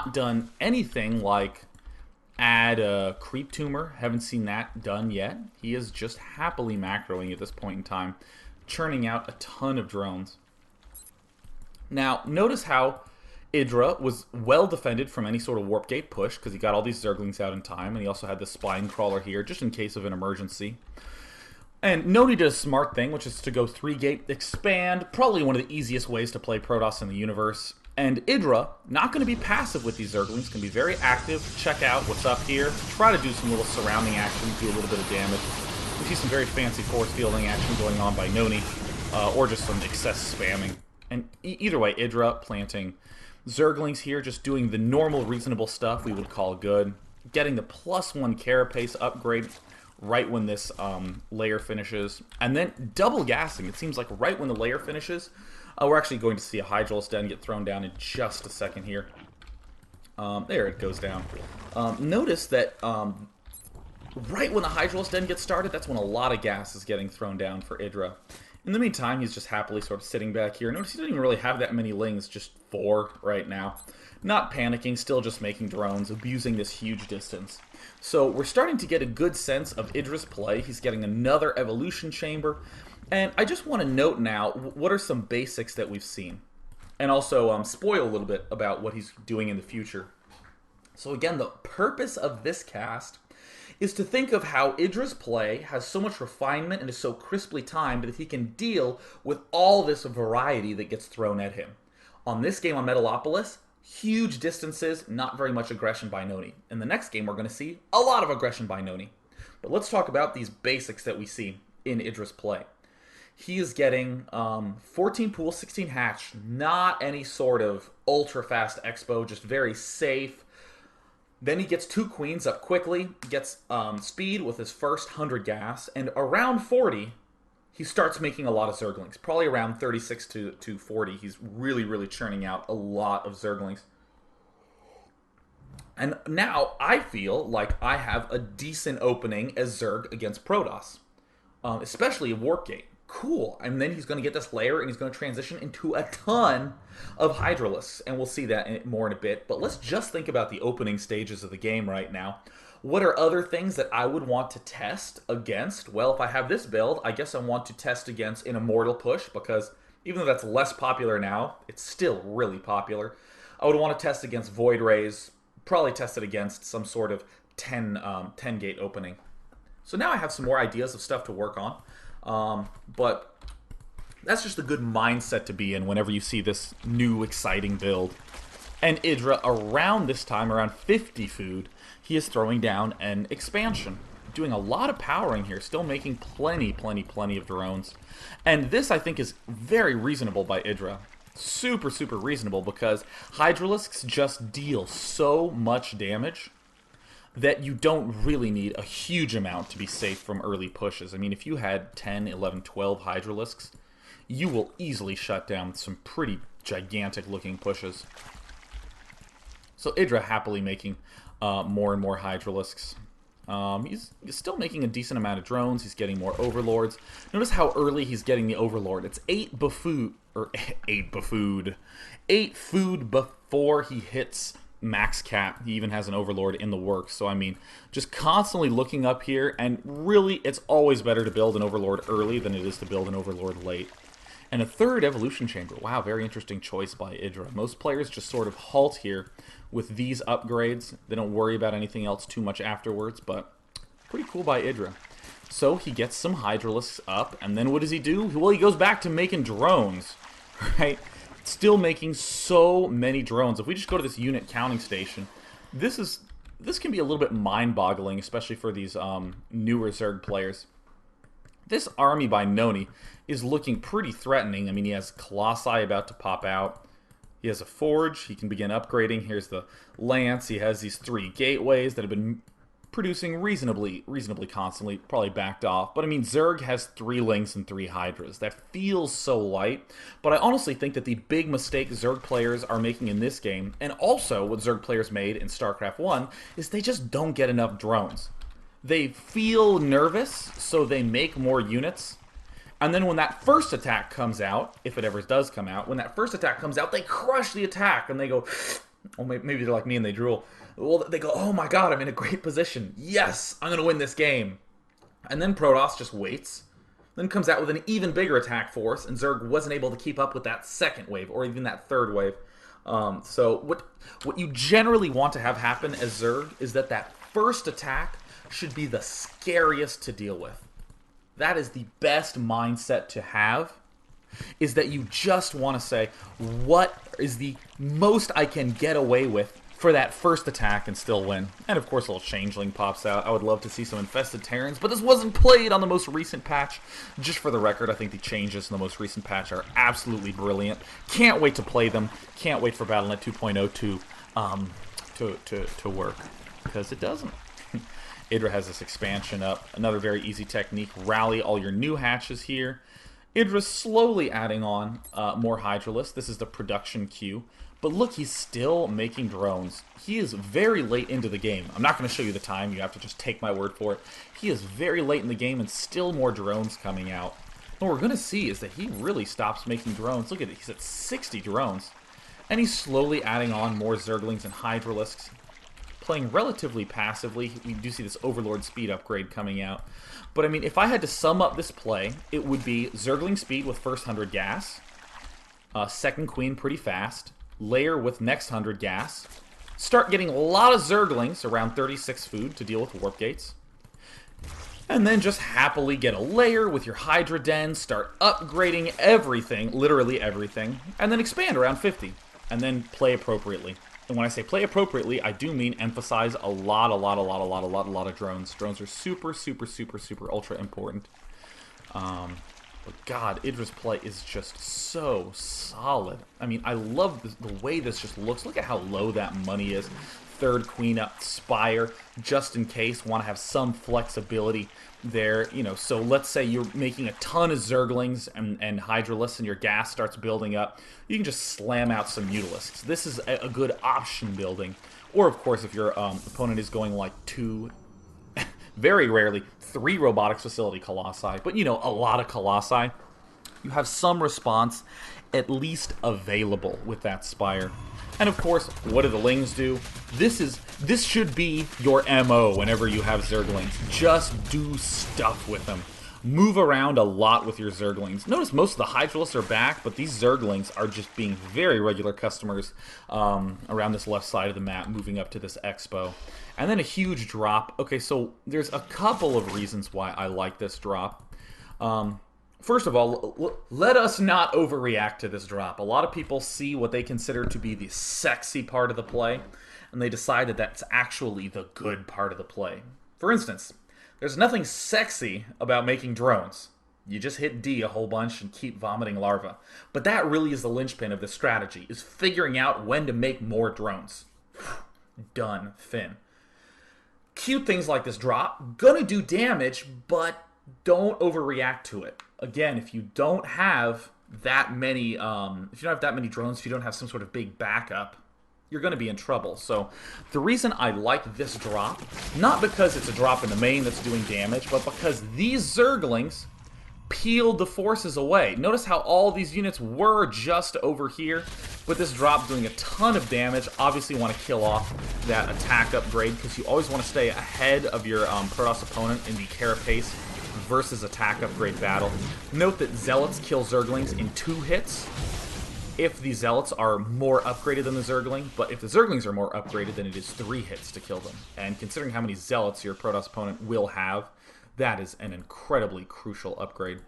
not done anything like add a creep tumor. Haven't seen that done yet. He is just happily macroing at this point in time, churning out a ton of drones. Now, notice how Idra was well defended from any sort of warp gate push because he got all these Zerglings out in time, and he also had the spine crawler here just in case of an emergency. And Nony did a smart thing, which is to go 3-gate expand, probably one of the easiest ways to play Protoss in the universe. And Idra, not going to be passive with these Zerglings, can be very active, check out what's up here, try to do some little surrounding action, do a little bit of damage. We see some very fancy force fielding action going on by Nony, or just some excess spamming. And either way, Idra planting Zerglings here, just doing the normal reasonable stuff we would call good. Getting the +1 carapace upgrade right when this layer finishes. And then double gassing. It seems like right when the layer finishes, we're actually going to see a Hydralisk Den get thrown down in just a second here. There it goes down. Notice that right when the Hydralisk Den gets started, that's when a lot of gas is getting thrown down for Idra. In the meantime, he's just happily sort of sitting back here. Notice he doesn't even really have that many lings, just 4 right now. Not panicking, still just making drones, abusing this huge distance. So we're starting to get a good sense of Idra's play. He's getting another evolution chamber. And I just want to note now, what are some basics that we've seen? And also spoil a little bit about what he's doing in the future. So again, the purpose of this cast is to think of how Idra's play has so much refinement and is so crisply timed that he can deal with all this variety that gets thrown at him. On this game on Metalopolis, huge distances, not very much aggression by Nony. In the next game, we're going to see a lot of aggression by Nony. But let's talk about these basics that we see in Idra's play. He is getting 14 pool, 16 hatch, not any sort of ultra-fast expo, just very safe. Then he gets 2 queens up quickly, gets speed with his first 100 gas, and around 40, he starts making a lot of Zerglings. Probably around 36 to 40, he's really churning out a lot of Zerglings. And now I feel like I have a decent opening as Zerg against Protoss, especially a warp gate. Cool. And then he's going to get this layer, and he's going to transition into a ton of Hydralisks, and we'll see that more in a bit. But let's just think about the opening stages of the game right now. What are other things that I would want to test against? Well, if I have this build, I guess I want to test against an Immortal push, because even though that's less popular now, it's still really popular. I would want to test against Void Rays, probably test it against some sort of 10 gate opening. So now I have some more ideas of stuff to work on. But that's just a good mindset to be in whenever you see this new exciting build. And Idra, around this time, around 50 food, he is throwing down an expansion. Doing a lot of powering here, still making plenty of drones. And this, I think, is very reasonable by Idra. Super reasonable, because Hydralisks just deal so much damage that you don't really need a huge amount to be safe from early pushes. I mean, if you had 10, 11, 12 Hydralisks, you will easily shut down some pretty gigantic looking pushes. So Idra happily making more and more Hydralisks. He's still making a decent amount of drones. He's getting more Overlords. Notice how early he's getting the Overlord. It's 8 food before he hits max cap. He even has an Overlord in the works. So I mean, just constantly looking up here, and really it's always better to build an Overlord early than it is to build an Overlord late. And a 3rd evolution chamber. Wow, very interesting choice by Idra. Most players just sort of halt here with these upgrades. They don't worry about anything else too much afterwards, but pretty cool by Idra. So he gets some Hydralisks up, and then what does he do? Well, he goes back to making drones, right? Still making so many drones. If we just go to this unit counting station, this can be a little bit mind-boggling, especially for these newer Zerg players. This army by Nony is looking pretty threatening. I mean, he has Colossi about to pop out. He has a Forge. He can begin upgrading. Here's the Lance. He has these 3 gateways that have been producing reasonably constantly, probably backed off. But I mean, Zerg has 3 Lings and 3 Hydras. That feels so light, but I honestly think that the big mistake Zerg players are making in this game, and also what Zerg players made in Starcraft 1, is they just don't get enough drones. They feel nervous, so they make more units, and then when that first attack comes out, if it ever does come out, when that first attack comes out, they crush the attack, and they go, Or maybe they're like me and they drool. Well, they go, oh my god, I'm in a great position. Yes, I'm going to win this game. And then Protoss just waits. Then comes out with an even bigger attack force, and Zerg wasn't able to keep up with that second wave, or even that third wave. So what you generally want to have happen as Zerg is that first attack should be the scariest to deal with. That is the best mindset to have, is that you just want to say, what is the most I can get away with for that first attack and still win. And of course a little changeling pops out. I would love to see some infested Terrans, but this wasn't played on the most recent patch. Just for the record, I think the changes in the most recent patch are absolutely brilliant. Can't wait to play them. Can't wait for Battle.net 2.0 to work, because it doesn't. Idra has this expansion up. Another very easy technique. Rally all your new hatches here. Idra's slowly adding on more Hydralisks. This is the production queue. But look, he's still making drones. He is very late into the game. I'm not going to show you the time. You have to just take my word for it. He is very late in the game and still more drones coming out. What we're going to see is that he really stops making drones. Look at it. He's at 60 drones. And he's slowly adding on more Zerglings and Hydralisks. Playing relatively passively. We do see this Overlord speed upgrade coming out. But I mean, if I had to sum up this play, it would be Zergling speed with first 100 gas. Second Queen pretty fast. Layer with next 100 gas. Start getting a lot of Zerglings, around 36 food, to deal with warp gates. And then just happily get a layer with your Hydra Den, start upgrading everything, literally everything, and then expand around 50. And then play appropriately. And when I say play appropriately, I do mean emphasize a lot of drones. Drones are super ultra important. But God, Idra's play is just so solid. I mean, I love the way this just looks. Look at how low that money is. Third Queen up, Spire, just in case. Want to have some flexibility there. You know, so let's say you're making a ton of Zerglings and Hydralisks and your gas starts building up. You can just slam out some Mutalisks. This is a good option building. Or, of course, if your opponent is going like 2... very rarely 3 robotics facility colossi, but you know, a lot of colossi. You have some response at least available with that Spire. And of course, what do the Lings do? This should be your MO whenever you have Zerglings. Just do stuff with them. Move around a lot with your Zerglings. Notice most of the Hydralisks are back, but these Zerglings are just being very regular customers around this left side of the map, moving up to this Expo. And then a huge drop. Okay, so there's a couple of reasons why I like this drop. First of all, let us not overreact to this drop. A lot of people see what they consider to be the sexy part of the play, and they decide that that's actually the good part of the play. For instance, there's nothing sexy about making drones. You just hit D a whole bunch and keep vomiting larvae. But that really is the linchpin of this strategy, is figuring out when to make more drones. Done. Fin. Cute things like this drop, gonna do damage, but don't overreact to it. Again, if you don't have that many, drones, if you don't have some sort of big backup, you're going to be in trouble. So the reason I like this drop, not because it's a drop in the main that's doing damage, but because these Zerglings peeled the forces away. Notice how all these units were just over here, with this drop doing a ton of damage. Obviously you want to kill off that attack upgrade, because you always want to stay ahead of your Protoss opponent in the carapace versus attack upgrade battle. Note that Zealots kill Zerglings in 2 hits if the Zealots are more upgraded than the Zergling, but if the Zerglings are more upgraded, then it is 3 hits to kill them. And considering how many Zealots your Protoss opponent will have, that is an incredibly crucial upgrade.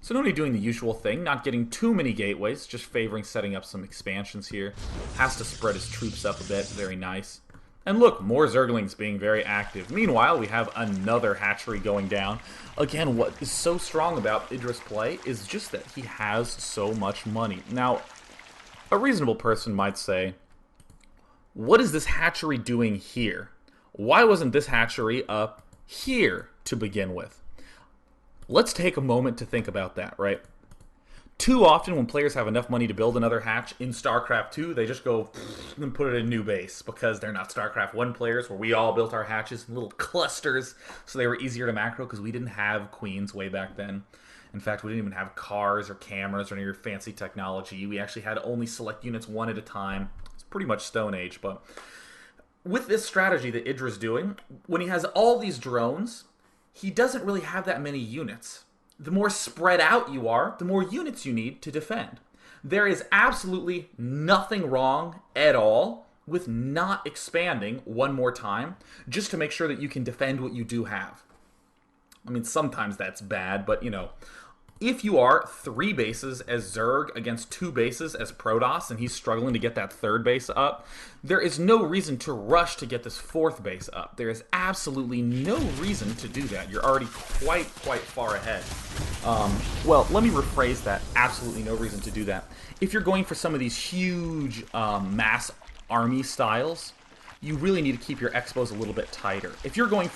So Nony doing the usual thing, not getting too many gateways, just favoring setting up some expansions here. Has to spread his troops up a bit, very nice. And look, more Zerglings being very active. Meanwhile, we have another hatchery going down. Again, what is so strong about Idra's play is just that he has so much money. Now, a reasonable person might say, what is this hatchery doing here? Why wasn't this hatchery up here to begin with? Let's take a moment to think about that, right? Too often when players have enough money to build another hatch in Starcraft II, they just go and put it in a new base, because they're not Starcraft 1 players where we all built our hatches in little clusters so they were easier to macro, because we didn't have queens way back then. In fact, we didn't even have cars or cameras or any fancy technology. We actually had only select units one at a time. It's pretty much Stone Age, but with this strategy that Idra's doing, when he has all these drones, he doesn't really have that many units. The more spread out you are, the more units you need to defend. There is absolutely nothing wrong at all with not expanding one more time just to make sure that you can defend what you do have. I mean, sometimes that's bad, but, you know, if you are 3 bases as Zerg against 2 bases as Protoss, and he's struggling to get that 3rd base up, there is no reason to rush to get this 4th base up. There is absolutely no reason to do that. You're already quite far ahead. Well, let me rephrase that. Absolutely no reason to do that. If you're going for some of these huge mass army styles, you really need to keep your expos a little bit tighter. If you're going